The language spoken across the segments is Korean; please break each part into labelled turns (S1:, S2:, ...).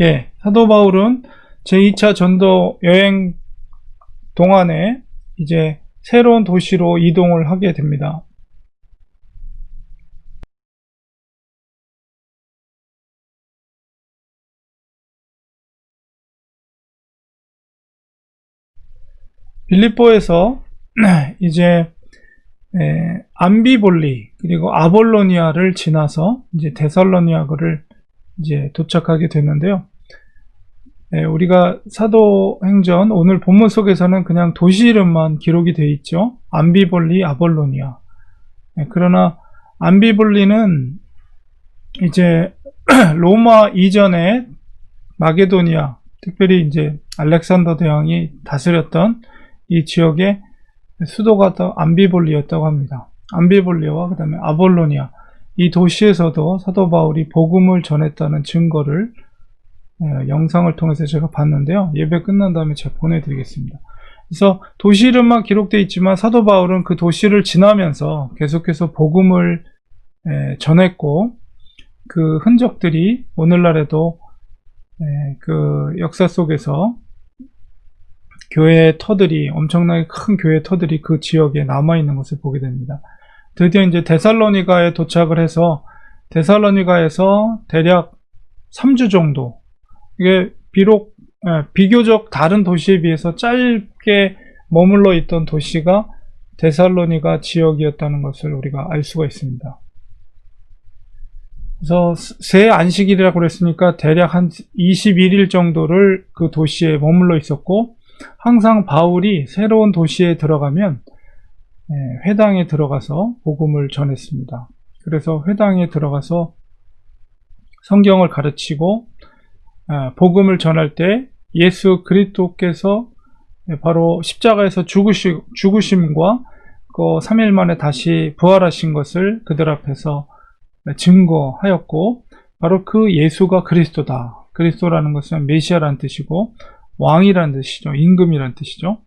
S1: 예, 사도 바울은 제2차 전도 여행 동안에 이제 새로운 도시로 이동을 하게 됩니다. 빌립보에서 이제 암비볼리 그리고 아볼로니아를 지나서 이제 데살로니가를 이제 도착하게 됐는데요. 우리가 사도행전 오늘 본문 속에서는 그냥 도시 이름만 기록이 되어 있죠. 암비볼리, 아볼로니아. 그러나 암비볼리는 이제 로마 이전에 마게도니아, 특별히 이제 알렉산더 대왕이 다스렸던 이 지역의 수도가 암비볼리였다고 합니다. 암비볼리와 그 다음에 아볼로니아, 이 도시에서도 사도 바울이 복음을 전했다는 증거를 영상을 통해서 제가 봤는데요. 예배 끝난 다음에 제가 보내드리겠습니다. 그래서 도시 이름만 기록되어 있지만 사도 바울은 그 도시를 지나면서 계속해서 복음을 전했고, 그 흔적들이 오늘날에도 그 역사 속에서 교회의 터들이, 엄청나게 큰 교회의 터들이 그 지역에 남아있는 것을 보게 됩니다. 드디어 이제 데살로니가에 도착을 해서 데살로니가에서 대략 3주 정도, 이게 비교적 다른 도시에 비해서 짧게 머물러 있던 도시가 데살로니가 지역이었다는 것을 우리가 알 수가 있습니다. 그래서 새 안식일이라고 그랬으니까 대략 한 21일 정도를 그 도시에 머물러 있었고, 항상 바울이 새로운 도시에 들어가면 회당에 들어가서 복음을 전했습니다. 그래서 회당에 들어가서 성경을 가르치고 복음을 전할 때 예수 그리스도께서 바로 십자가에서 죽으심과 그 3일 만에 다시 부활하신 것을 그들 앞에서 증거하였고, 바로 그 예수가 그리스도다. 그리스도라는 것은 메시아라는 뜻이고 왕이라는 뜻이죠. 임금이라는 뜻이죠.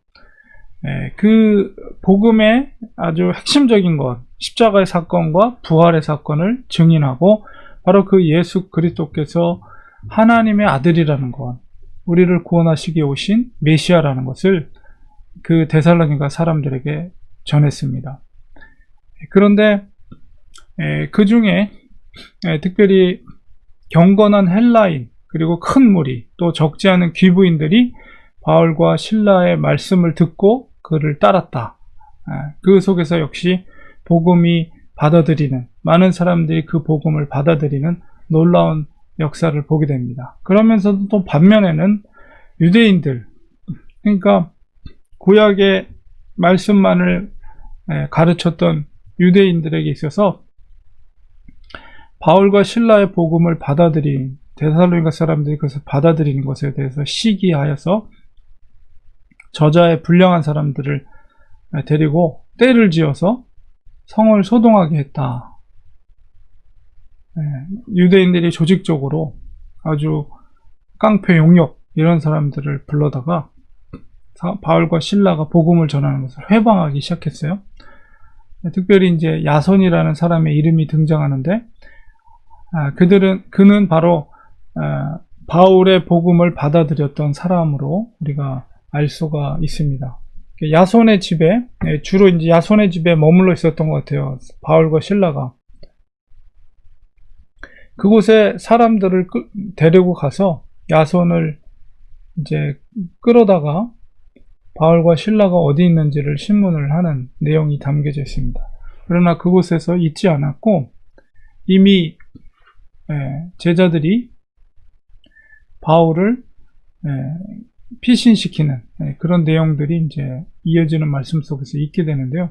S1: 그 복음의 아주 핵심적인 것, 십자가의 사건과 부활의 사건을 증인하고, 바로 그 예수 그리스도께서 하나님의 아들이라는 것, 우리를 구원하시기 오신 메시아라는 것을 그 데살로니가 사람들에게 전했습니다. 그런데 그 중에 특별히 경건한 헬라인, 그리고 큰 무리, 또 적지 않은 귀부인들이 바울과 실라의 말씀을 듣고 그를 따랐다. 그 속에서 역시 복음이 받아들이는, 많은 사람들이 그 복음을 받아들이는 놀라운 역사를 보게 됩니다. 그러면서도 또 반면에는 유대인들, 그러니까 구약의 말씀만을 가르쳤던 유대인들에게 있어서 바울과 실라의 복음을 받아들인 데살로니가 사람들이 그것을 받아들이는 것에 대해서 시기하여서 저자의 불량한 사람들을 데리고 떼를 지어서 성을 소동하게 했다. 유대인들이 조직적으로 아주 깡패 용역 이런 사람들을 불러다가 바울과 실라가 복음을 전하는 것을 회방하기 시작했어요. 특별히 이제 야손이라는 사람의 이름이 등장하는데, 그는 바로 바울의 복음을 받아들였던 사람으로 우리가 알 수가 있습니다. 야손의 집에, 주로 이제 야손의 집에 머물러 있었던 것 같아요. 바울과 실라가. 그곳에 사람들을 데리고 가서 야손을 이제 끌어다가 바울과 실라가 어디 있는지를 신문을 하는 내용이 담겨져 있습니다. 그러나 그곳에서 있지 않았고, 이미 제자들이 바울을 피신시키는 그런 내용들이 이제 이어지는 말씀 속에서 있게 되는데요.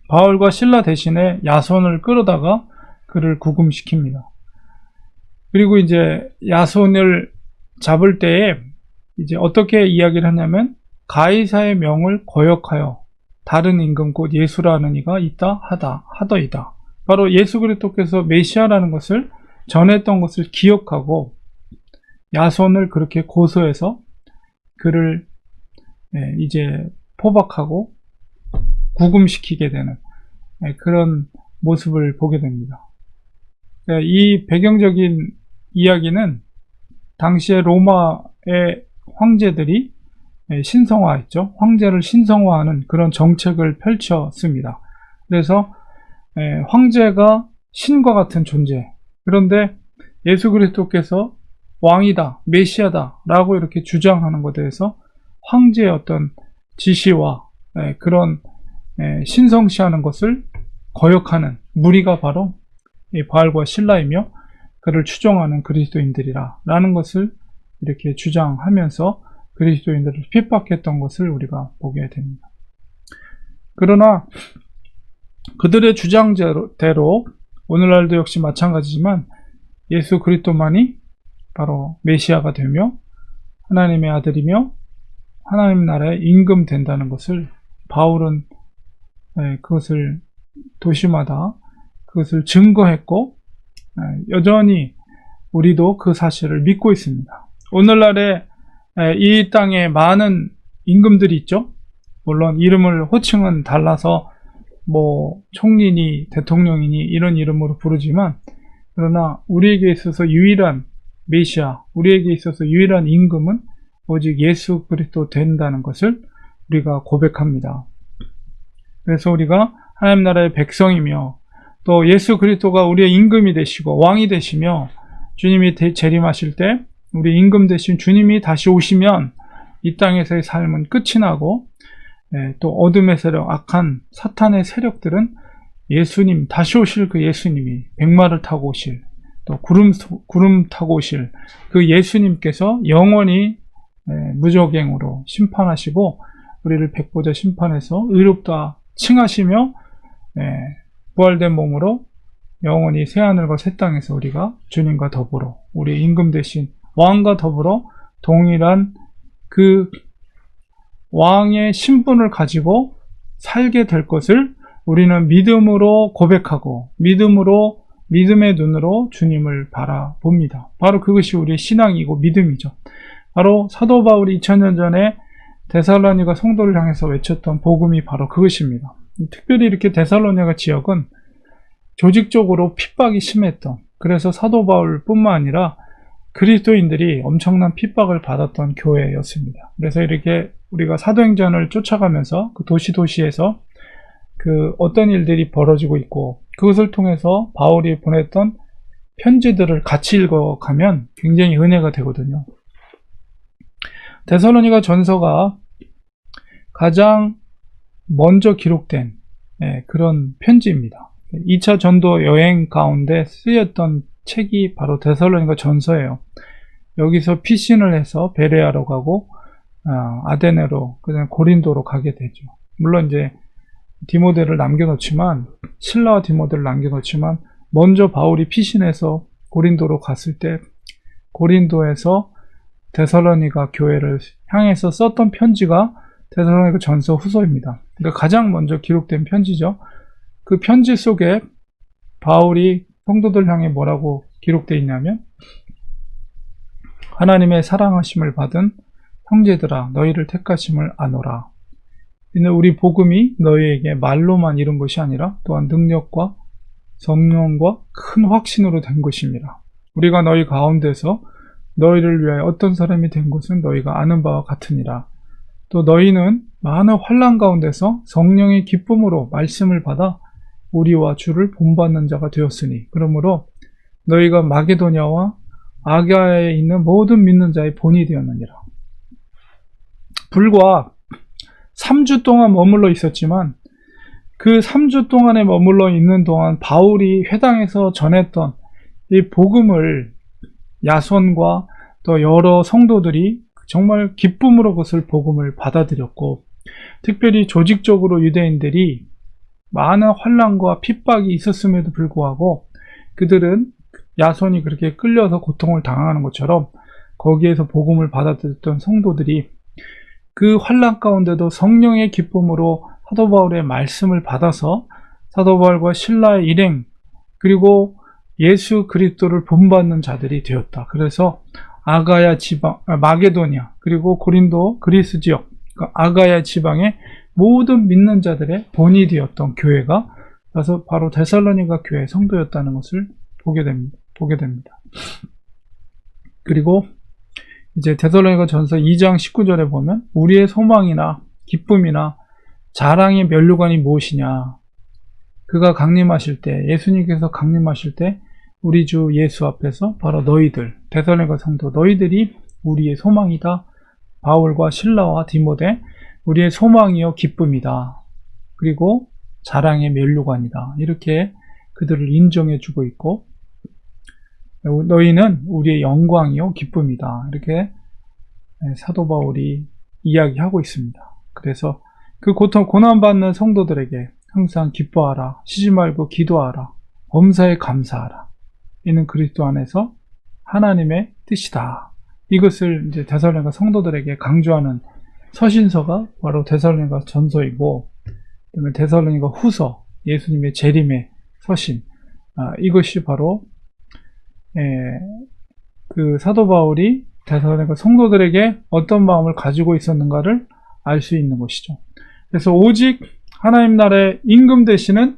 S1: 바울과 실라 대신에 야손을 끌어다가 그를 구금시킵니다. 그리고 이제 야손을 잡을 때에 이제 어떻게 이야기를 하냐면, 가이사의 명을 거역하여 다른 임금 곧 예수라는 이가 있다 하더이다. 바로 예수 그리스도께서 메시아라는 것을 전했던 것을 기억하고 야손을 그렇게 고소해서 그를 이제 포박하고 구금시키게 되는 그런 모습을 보게 됩니다. 이 배경적인 이야기는 당시에 로마의 황제들이 신성화했죠. 황제를 신성화하는 그런 정책을 펼쳤습니다. 그래서 황제가 신과 같은 존재. 그런데 예수 그리스도께서 왕이다, 메시아다 라고 이렇게 주장하는 것에 대해서 황제의 어떤 지시와 그런 신성시하는 것을 거역하는 무리가 바로 바알과 실라이며 그를 추종하는 그리스도인들이라 라는 것을 이렇게 주장하면서 그리스도인들을 핍박했던 것을 우리가 보게 됩니다. 그러나 그들의 주장대로 오늘날도 역시 마찬가지지만 예수 그리스도만이 바로 메시아가 되며 하나님의 아들이며 하나님 나라의 임금 된다는 것을 바울은 그것을 도시마다 그것을 증거했고 여전히 우리도 그 사실을 믿고 있습니다. 오늘날에 이 땅에 많은 임금들이 있죠. 물론 이름을 호칭은 달라서 뭐 총리니 대통령이니 이런 이름으로 부르지만 그러나 우리에게 있어서 유일한 메시아, 우리에게 있어서 유일한 임금은 오직 예수 그리스도 된다는 것을 우리가 고백합니다. 그래서 우리가 하나님 나라의 백성이며 또 예수 그리스도가 우리의 임금이 되시고 왕이 되시며 주님이 재림하실 때 우리 임금 되신 주님이 다시 오시면 이 땅에서의 삶은 끝이 나고 또 어둠의 세력, 악한 사탄의 세력들은 예수님, 다시 오실 그 예수님이 백마를 타고 오실 또 구름 타고 오실 그 예수님께서 영원히 무저갱으로 심판하시고 우리를 백보자 심판해서 의롭다 칭하시며 부활된 몸으로 영원히 새하늘과 새 땅에서 우리가 주님과 더불어 우리 임금 되신 왕과 더불어 동일한 그 왕의 신분을 가지고 살게 될 것을 우리는 믿음으로 고백하고 믿음의 눈으로 주님을 바라봅니다. 바로 그것이 우리의 신앙이고 믿음이죠. 바로 사도 바울이 2000년 전에 데살로니가 성도를 향해서 외쳤던 복음이 바로 그것입니다. 특별히 이렇게 데살로니가 지역은 조직적으로 핍박이 심했던, 그래서 사도 바울뿐만 아니라 그리스도인들이 엄청난 핍박을 받았던 교회였습니다. 그래서 이렇게 우리가 사도행전을 쫓아가면서 그 도시에서 그 어떤 일들이 벌어지고 있고 그것을 통해서 바울이 보냈던 편지들을 같이 읽어가면 굉장히 은혜가 되거든요. 데살로니가 전서가 가장 먼저 기록된 그런 편지입니다. 2차 전도 여행 가운데 쓰였던 책이 바로 데살로니가 전서예요. 여기서 피신을 해서 베레아로 가고 아데네로 그다음에 고린도로 가게 되죠. 물론 이제 디모데를 남겨놓지만 실라와 디모데를 남겨놓지만 먼저 바울이 피신해서 고린도로 갔을 때 고린도에서 데살로니가 교회를 향해서 썼던 편지가 데살로니가 전서 후서입니다. 그러니까 가장 먼저 기록된 편지죠. 그 편지 속에 바울이 성도들 향해 뭐라고 기록되어 있냐면 하나님의 사랑하심을 받은 형제들아 너희를 택하심을 아노라. 이는 우리 복음이 너희에게 말로만 이룬 것이 아니라 또한 능력과 성령과 큰 확신으로 된 것입니다. 우리가 너희 가운데서 너희를 위하여 어떤 사람이 된 것은 너희가 아는 바와 같으니라. 또 너희는 많은 환난 가운데서 성령의 기쁨으로 말씀을 받아 우리와 주를 본받는 자가 되었으니 그러므로 너희가 마게도냐와 아가야에 있는 모든 믿는 자의 본이 되었느니라. 불과 3주 동안 머물러 있었지만 그 3주 동안에 머물러 있는 동안 바울이 회당에서 전했던 이 복음을 야손과 또 여러 성도들이 정말 기쁨으로 그것을 복음을 받아들였고 특별히 조직적으로 유대인들이 많은 환난과 핍박이 있었음에도 불구하고 그들은 야손이 그렇게 끌려서 고통을 당하는 것처럼 거기에서 복음을 받아들였던 성도들이 그 환난 가운데도 성령의 기쁨으로 사도 바울의 말씀을 받아서 사도 바울과 실라의 일행 그리고 예수 그리스도를 본받는 자들이 되었다. 그래서 아가야 지방, 마게도냐 그리고 고린도 그리스 지역 아가야 지방의 모든 믿는 자들의 본이 되었던 교회가 그래서 바로 데살로니가 교회 성도였다는 것을 보게 됩니다. 그리고 이제 데살로니가전서 2장 19절에 보면 우리의 소망이나 기쁨이나 자랑의 면류관이 무엇이냐. 그가 강림하실 때, 예수님께서 강림하실 때 우리 주 예수 앞에서 바로 너희들, 데살로니가 성도 너희들이 우리의 소망이다. 바울과 실라와 디모데, 우리의 소망이요 기쁨이다. 그리고 자랑의 면류관이다. 이렇게 그들을 인정해주고 있고, 너희는 우리의 영광이요 기쁨이다. 이렇게 사도 바울이 이야기하고 있습니다. 그래서 그 고난받는 성도들에게 항상 기뻐하라, 쉬지 말고 기도하라, 범사에 감사하라. 이는 그리스도 안에서 하나님의 뜻이다. 이것을 이제 데살로니가 성도들에게 강조하는 서신서가 바로 데살로니가 전서이고, 그다음에 데살로니가 후서, 예수님의 재림의 서신, 이것이 바로 그 사도 바울이 데살로니가 성도들에게 어떤 마음을 가지고 있었는가를 알 수 있는 것이죠. 그래서 오직 하나님 나라의 임금 되시는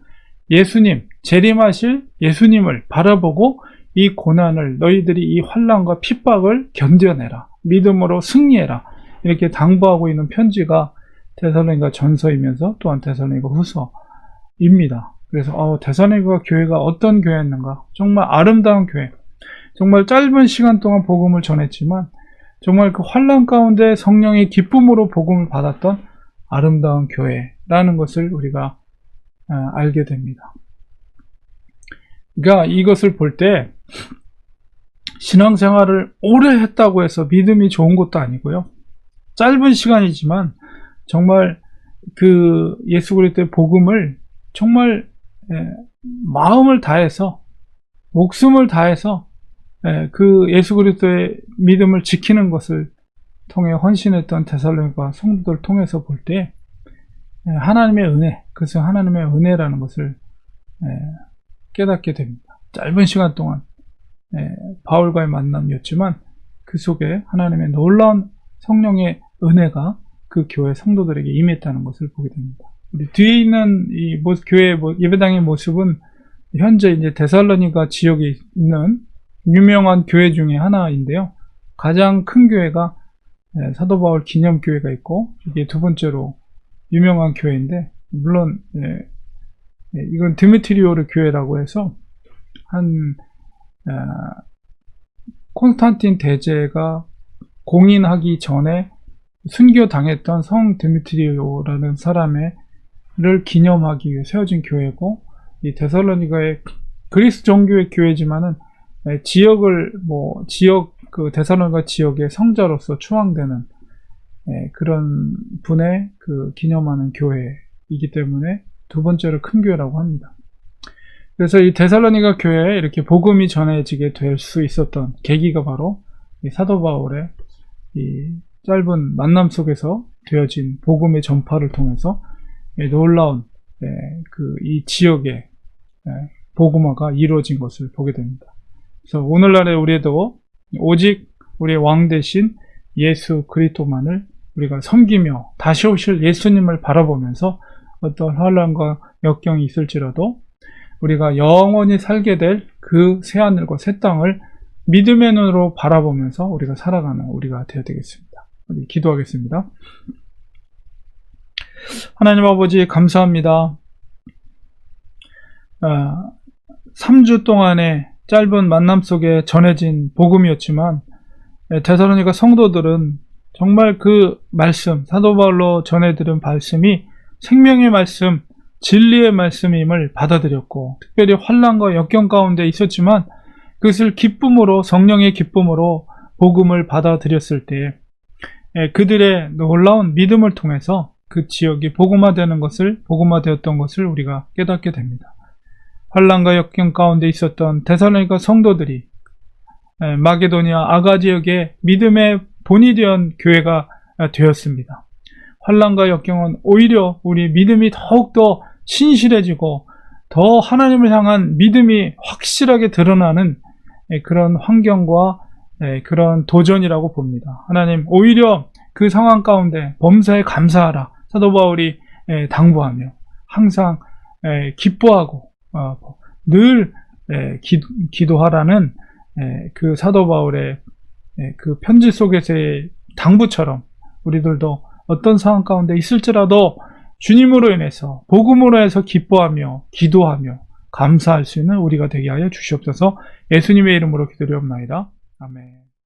S1: 예수님, 재림하실 예수님을 바라보고 이 고난을, 너희들이 이 환난과 핍박을 견뎌내라, 믿음으로 승리해라, 이렇게 당부하고 있는 편지가 데살로니가 전서이면서 또한 데살로니가 후서입니다. 그래서 데살로니가 교회가 어떤 교회였는가, 정말 아름다운 교회, 정말 짧은 시간 동안 복음을 전했지만 정말 그 환난 가운데 성령의 기쁨으로 복음을 받았던 아름다운 교회라는 것을 우리가 알게 됩니다. 그러니까 이것을 볼 때 신앙생활을 오래 했다고 해서 믿음이 좋은 것도 아니고요. 짧은 시간이지만 정말 그 예수 그리스도의 복음을 정말 마음을 다해서, 목숨을 다해서 그 예수 그리스도의 믿음을 지키는 것을 통해 헌신했던 데살로니가 성도들을 통해서 볼 때 하나님의 은혜, 그것은 하나님의 은혜라는 것을 깨닫게 됩니다. 짧은 시간 동안 바울과의 만남이었지만 그 속에 하나님의 놀라운 성령의 은혜가 그 교회 성도들에게 임했다는 것을 보게 됩니다. 우리 뒤에 있는 이 교회 예배당의 모습은 현재 이제 데살로니가 지역에 있는 유명한 교회 중에 하나인데요. 가장 큰 교회가 사도 바울 기념교회가 있고, 이게 두 번째로 유명한 교회인데, 물론 이건 드미트리오르 교회라고 해서 콘스탄틴 대제가 공인하기 전에 순교당했던 성 드미트리오라는 사람을 기념하기 위해 세워진 교회고, 이 데살로니가의 그리스 종교의 교회지만은 그 데살로니가 지역의 성자로서 추앙되는 그런 분의 그 기념하는 교회이기 때문에 두 번째로 큰 교회라고 합니다. 그래서 이 데살로니가 교회에 이렇게 복음이 전해지게 될 수 있었던 계기가 바로 이 사도 바울의 이 짧은 만남 속에서 되어진 복음의 전파를 통해서 놀라운 이 지역의 복음화가 이루어진 것을 보게 됩니다. 그래서 오늘날의 우리도 오직 우리의 왕 대신 예수 그리스도만을 우리가 섬기며 다시 오실 예수님을 바라보면서 어떤 환난과 역경이 있을지라도 우리가 영원히 살게 될 그 새하늘과 새 땅을 믿음의 눈으로 바라보면서 우리가 살아가는 우리가 되어야 되겠습니다. 우리 기도하겠습니다. 하나님 아버지 감사합니다. 3주 동안의 짧은 만남 속에 전해진 복음이었지만 데살로니가 성도들은 정말 그 말씀, 사도 바울로 전해들은 말씀이 생명의 말씀, 진리의 말씀임을 받아들였고, 특별히 환난과 역경 가운데 있었지만 그것을 기쁨으로, 성령의 기쁨으로 복음을 받아들였을 때 그들의 놀라운 믿음을 통해서 그 지역이 복음화되었던 것을 우리가 깨닫게 됩니다. 환난과 역경 가운데 있었던 데살로니가 성도들이 마게도니아 아가 지역의 믿음의 본이 된 교회가 되었습니다. 환난과 역경은 오히려 우리 믿음이 더욱더 신실해지고 더 하나님을 향한 믿음이 확실하게 드러나는 그런 환경과 그런 도전이라고 봅니다. 하나님, 오히려 그 상황 가운데 범사에 감사하라 사도 바울이 당부하며 항상 기뻐하고 늘 기도하라는 그 사도 바울의 그 편지 속에서의 당부처럼 우리들도 어떤 상황 가운데 있을지라도 주님으로 인해서 복음으로 해서 기뻐하며 기도하며 감사할 수 있는 우리가 되게 하여 주시옵소서. 예수님의 이름으로 기도드리옵나이다. 아멘.